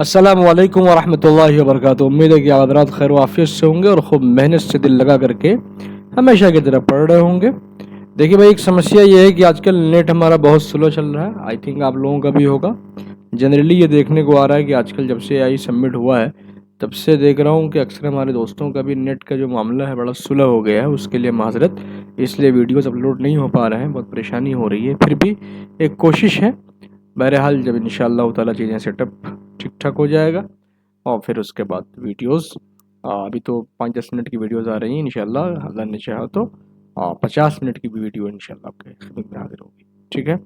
अस्सलामु अलैकुम वरहमतुल्लाहि वबरकातुहू। उम्मीद है कि आप हज़रात खैर वाफियत से होंगे और खूब मेहनत से दिल लगा करके हमेशा की तरह पढ़ रहे होंगे। देखिए भाई, एक समस्या ये है कि आजकल नेट हमारा बहुत स्लो चल रहा है। आई थिंक आप लोगों का भी होगा। जनरली ये देखने को आ रहा है कि आजकल जब से AI सबमिट हुआ है तब से देख रहा हूँ कि अक्सर हमारे दोस्तों का भी नेट का जो मामला है बड़ा स्लो हो गया है। उसके लिए माजरत, इसलिए वीडियोस अपलोड नहीं हो पा रहे हैं, बहुत परेशानी हो रही है। फिर भी एक कोशिश है। बहरहाल जब इंशाअल्लाह ताला चीज़ें सेटअप ठीक ठाक हो जाएगा और फिर उसके बाद वीडियोस, अभी तो 5-10 मिनट की वीडियोस आ रही हैं। इंशाअल्लाह अल्लाह ने चाहा तो 50 मिनट की भी वीडियो इंशाअल्लाह आपके खिदमत में हाजिर होगी। ठीक है,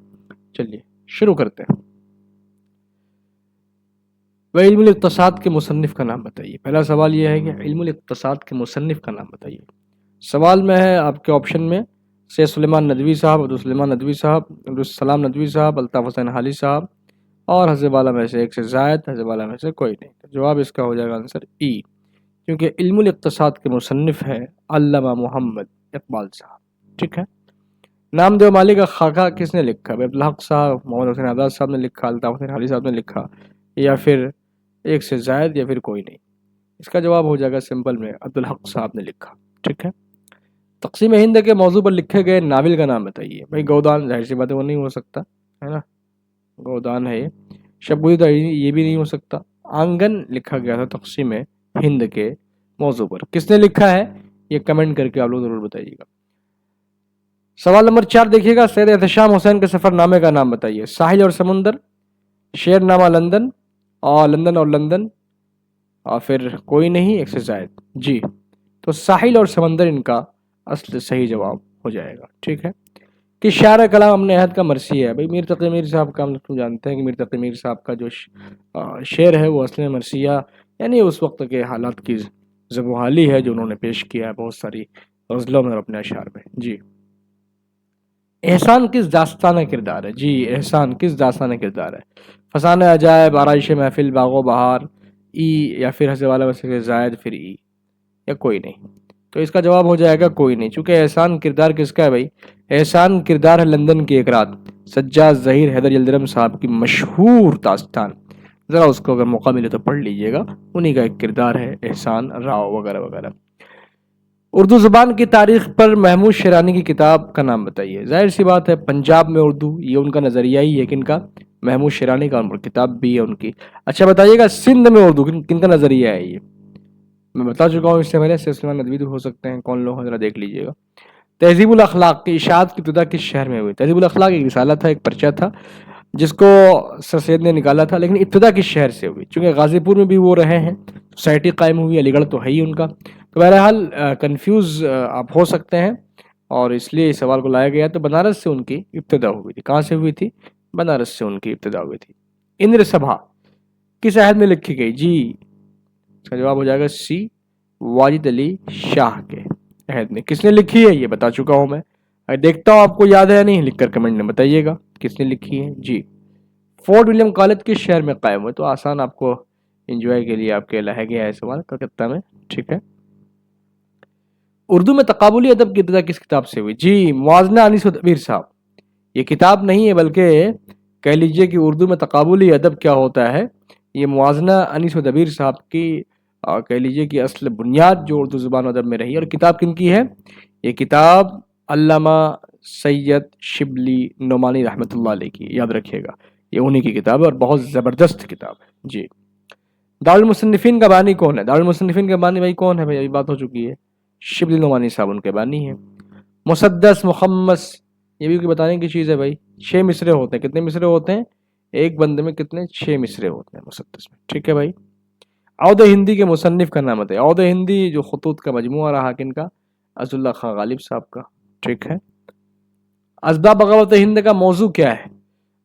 चलिए शुरू करते हैं। वह इल्मुल इक्तसाद के मुसन्निफ़ का नाम बताइए। पहला सवाल यह है कि इल्मुल इक्तसाद के मुसन्निफ़ का नाम बताइए। सवाल में है आपके ऑप्शन में सैयद सुलेमान नदवी साहब, अब्दुल सुलेमान नदवी साहब, अब्दुल सलाम नदवी साहब, अल्ताफ़ हुसैन हाली साहब और हज़रवाला में से एक से ज़ायद, हज़रवाला में से कोई नहीं। तो जवाब इसका हो जाएगा आंसर ई, क्योंकि इल्मुल इक्तसाद के मुसन्निफ़ हैं अल्लामा मोहम्मद इकबाल साहब। ठीक है। नामदेव माली का खाका किसने लिखा? अब्दुल हक साहब, मोहम्मद हुसैन आज़ाद साहब ने लिखा, अल्ताफ़ हुसैन हाली साहब ने लिखा, या फिर एक से ज़ायद, या फिर कोई नहीं। इसका जवाब हो जाएगा सिंपल में अब्दुल हक साहब ने लिखा। ठीक है। तक़सीम हिंद के मौजू पर लिखे गए नावल का नाम बताइए। भाई गोदान, जाहिर सी बात है वो नहीं हो सकता, है ना, गोदान है ये। शब तो ये भी नहीं हो सकता। आंगन लिखा गया था तक़सीम हिंद के मौजू पर, किसने लिखा है ये कमेंट करके आप लोग ज़रूर बताइएगा। सवाल नंबर 4 देखिएगा, सैयद एहतशाम हुसैन के सफ़रनामे का नाम बताइए। साहिल और समुंदर, शेरनामा लंदन, और लंदन और लंदन, और फिर कोई नहीं, एक से ज़ायद। जी, तो साहिल और समंदर इनका असल सही जवाब हो जाएगा। ठीक है। कि शायर कलाम अपने अहद का मरसी है। भाई मीर तक़ी मीर साहब का हम लोग जानते हैं कि मीर तक़ी मीर साहब का जो शेर है वो असल में मरसिया, यानी उस वक्त के हालात की ज़बूहाली है जो उन्होंने पेश किया है बहुत सारी गज़लों में और अपने अशार में। जी, एहसान किस दास्तान किरदार है? जी, एहसान किस दास्तान किरदार है? फसान अजायब, आराइश महफिल, बागो बहार, ई, या फिर हज़रत वाला वसी ज़ायद, फिर ई, या कोई नहीं। तो इसका जवाब हो जाएगा कोई नहीं, चूँकि एहसान किरदार किसका है भाई? एहसान किरदार है लंदन की एक रात, सज्जाद ज़हीर हैदर यल्दरम साहब की मशहूर दास्तान। ज़रा उसको अगर मौका मिले तो पढ़ लीजिएगा, उन्हीं का एक किरदार है एहसान राव वगैरह वगैरह। उर्दू ज़ुबान की तारीख़ पर महमूद शेरानी की किताब का नाम बताइए। ज़ाहिर सी बात है पंजाब में उर्दू, ये उनका नज़रिया ही है। किनका? महमूद शेरानी का, और किताब भी है उनकी। अच्छा बताइएगा, सिंध में उर्दू किनका नज़रिया है ये? मैं बता चुका हूँ इससे पहले, सैयद सुलेमान नदवी हो सकते हैं, कौन लोग हैं ज़रा देख लीजिएगा। तहज़ीबुल अखलाक की इशाअत की इब्तिदा किस शहर में हुई? तहज़ीबुल अखलाक एक रिसाला था, एक पर्चा था जिसको सर सैयद ने निकाला था, लेकिन इब्तिदा किस शहर से हुई? चूँकि गाज़ीपुर में भी वो रहे हैं, सोसाइटी कायम हुई, अलीगढ़ तो है ही उनका। तो बहरहाल कन्फ्यूज़ आप हो सकते हैं और इसलिए इस सवाल को लाया गया। तो बनारस से उनकी इब्तिदा हुई थी। कहाँ से हुई थी? बनारस से उनकी इब्तिदा हुई थी। इंद्र सभा किस अहद में लिखी गई? जी, इसका जवाब हो जाएगा सी, वाजिद अली शाह के अहद में। किसने लिखी है ये बता चुका हूँ मैं। देखता हूँ आपको याद है या नहीं, लिखकर कमेंट में बताइएगा किसने लिखी है। जी, फोर्ट विलियम कॉलेज किस शहर में कायम हुआ? तो आसान, आपको एंजॉय के लिए आपके लहगे है सवाल, कलकत्ता में। ठीक है। उर्दू में तकाबुली अदब की इब्तिदा किस किताब से हुई? जी, मुआजना अनीस तदबीर साहब। ये किताब नहीं है, बल्कि कह लीजिए कि उर्दू में तकाबुली अदब क्या होता है, ये मुआजना अनीस तदबीर साहब की कह लीजिए कि असल बुनियाद जो उर्दू ज़ुबान अदब में रही। और किताब किन की है? ये किताब अल्लामा सैयद शिबली नोमानी रहमतुल्लाह अलैह की, याद रखिएगा, ये उन्हीं की किताब है और बहुत ज़बरदस्त किताब है। जी, दारुल मुसन्निफ़ीन का बानी कौन है? दारुल मुसन्निफ़ीन का बानी भाई कौन है? भाई अभी बात हो चुकी है, शिबली नोमानी साहब उनके बानी है। मुसद्दस मुखम्मस, ये भी कोई बताने की चीज़ है भाई। 6 मिसरे होते हैं। कितने मिसरे होते हैं एक बंदे में? कितने? 6 मिसरे होते हैं मुसद्दस में। ठीक है भाई। औद हिंदी के मुसन्निफ़ का नाम बताइए। औद हिंदी जो खतूत का मजमुआ रहा किनका? अज़ुल्ला खां गालिब साहब का। ठीक है। असबाब बगावत हिंद का मौजू क्या है?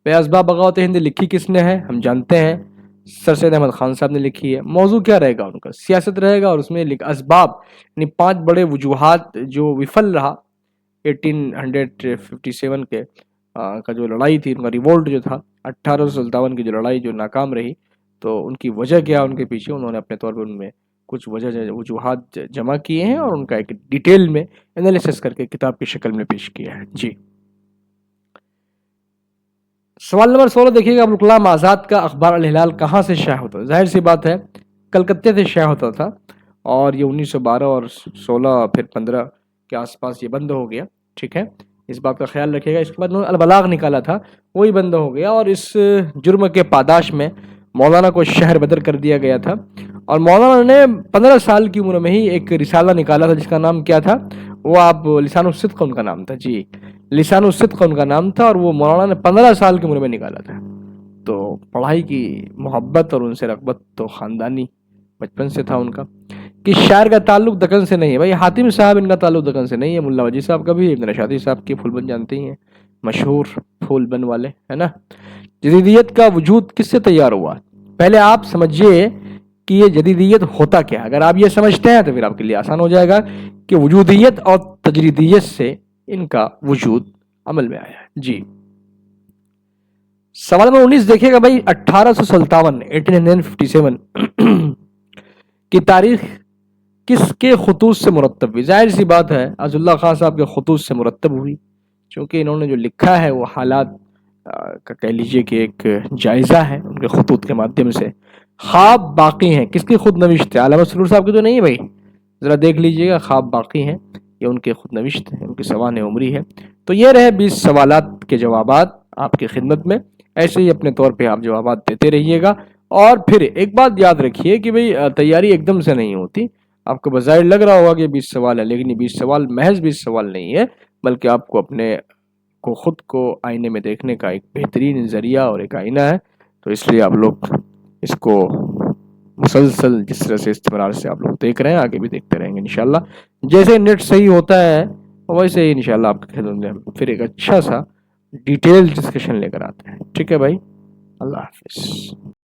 भाई असबाब बगावत हिंद लिखी किसने है? हम जानते हैं सर सैयद अहमद खान साहब ने लिखी है। मौजू क्या रहेगा उनका? सियासत रहेगा, और उसमें असबाब यानी 5 बड़े वजूहात जो विफल रहा 1857 के का जो लड़ाई थी, उनका रिवोल्ट जो था, 1857 की जो लड़ाई जो नाकाम रही, तो उनकी वजह क्या, उनके पीछे उन्होंने अपने तौर पर उनमें कुछ वजूहात जमा किए हैं और उनका एक डिटेल में एनालिसिस करके किताब की शक्ल में पेश किया है। जी, سوال نمبر 16 دیکھیے گا، ابوالکلام آزاد کا اخبار الہلال کہاں سے شائع ہوتا ہے؟ ظاہر سی بات ہے کلکتے سے شائع ہوتا تھا، اور یہ 1912 اور 16 پھر 15 کے آس پاس یہ بند ہو گیا، ٹھیک ہے، اس بات کا خیال رکھیے گا۔ اس کے بعد انہوں نے البلاغ نکالا تھا، وہی بند ہو گیا، اور اس جرم کے پاداش میں مولانا کو شہر بدر کر دیا گیا تھا، اور مولانا نے 15 سال کی عمر میں ہی ایک رسالہ نکالا تھا جس کا نام کیا تھا؟ وہ آپ لسان الصدق ان کا نام تھا، جی لسان الصدق ان کا نام تھا، اور وہ مولانا نے 15 سال کی عمر میں نکالا تھا۔ تو پڑھائی کی محبت اور ان سے رغبت تو خاندانی بچپن سے تھا ان کا۔ کہ شاعر کا تعلق دکن سے نہیں ہے، بھائی حاتم صاحب ان کا تعلق دکن سے نہیں ہے، ملا وجی صاحب کا بھی، ابن رشادی صاحب کے پھول بن جانتے ہی ہیں، مشہور پھول بن والے، ہے نا۔ جدیدیت کا وجود کس سے تیار ہوا؟ پہلے آپ سمجھیے کہ یہ جدیدیت ہوتا کیا ہے۔ اگر آپ یہ سمجھتے ہیں تو پھر آپ کے لیے آسان ہو جائے گا کہ وجودیت اور تجریدیت سے ان کا وجود عمل میں آیا ہے۔ جی سوال نمبر 19 دیکھیے گا بھائی، 1857 کی تاریخ کس کے خطوط سے مرتب ہوئی؟ ظاہر سی بات ہے عز اللہ خان صاحب کے خطوط سے مرتب ہوئی، چونکہ انہوں نے جو لکھا ہے وہ حالات کا کہہ لیجئے کہ ایک جائزہ ہے، ان کے خطوط کے مادھیم سے۔ خواب باقی ہیں کس کی خود نوشت ہے؟ علامہ سرور صاحب کی تو نہیں ہے بھائی، ذرا دیکھ لیجئے گا، خواب باقی ہیں یہ ان کے خود نوشت ہیں، ان کی سوانح عمری ہے۔ تو یہ رہے 20 سوالات کے جوابات آپ کی خدمت میں، ایسے ہی اپنے طور پہ آپ جوابات دیتے رہیے گا۔ اور پھر ایک بات یاد رکھیے کہ بھئی تیاری ایک دم سے نہیں ہوتی، آپ کو بظاہر لگ رہا ہوگا کہ 20 سوال ہے، لیکن یہ 20 سوال محض 20 سوال نہیں ہے، بلکہ آپ کو اپنے کو خود کو آئینے میں دیکھنے کا ایک بہترین ذریعہ اور ایک آئینہ ہے۔ تو اس لیے آپ لوگ اس کو مسلسل جس طرح سے استمرار سے آپ لوگ دیکھ رہے ہیں آگے بھی دیکھتے رہیں گے انشاءاللہ۔ جیسے نیٹ صحیح ہوتا ہے ویسے ہی انشاءاللہ آپ کے خدمت میں پھر ایک اچھا سا ڈیٹیل ڈسکشن لے کر آتے ہیں، ٹھیک ہے بھائی، اللہ حافظ۔